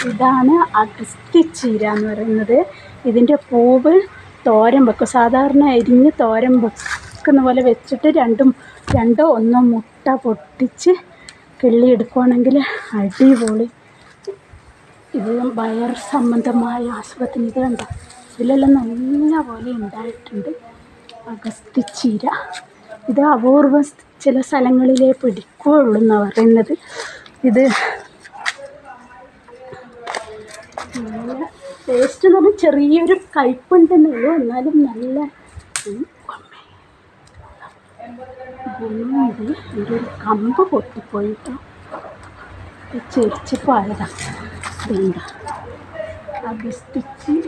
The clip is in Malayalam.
ഇതാണ് അഗസ്ത്യച്ചീര എന്ന് പറയുന്നത്. ഇതിൻ്റെ പൂവ് തോരൻ വെക്കും. സാധാരണ അരിഞ്ഞ് തോരൻ വെക്കുന്ന പോലെ വെച്ചിട്ട് രണ്ടോ ഒന്നോ മുട്ട പൊട്ടിച്ച് കിള്ളിയെടുക്കുകയാണെങ്കിൽ അടിപൊളി. ഇത് വയർ സംബന്ധമായ ആശുപത്രി ഇത് കണ്ടോ, ഇതിലെല്ലാം നല്ല പോലെ ഉണ്ടായിട്ടുണ്ട് അഗസ്ത്യച്ചീര. ഇത് അപൂർവം ചില സ്ഥലങ്ങളിലേ പിടിക്കുകയുള്ളൂ എന്നാണ് പറയുന്നത്. ഇത് നല്ല ടേസ്റ്റ് എന്ന് പറഞ്ഞാൽ ചെറിയൊരു കയ്പുണ്ടെന്നുള്ളൂ, എന്നാലും നല്ല ഗുണമുണ്ട്. എൻ്റെ ഒരു കമ്പ് പൊട്ടിപ്പോയിട്ടോ, ചെരിച്ച് പോയതാണ്. ഇതുണ്ട് അഗസ്ത്യച്ചീര.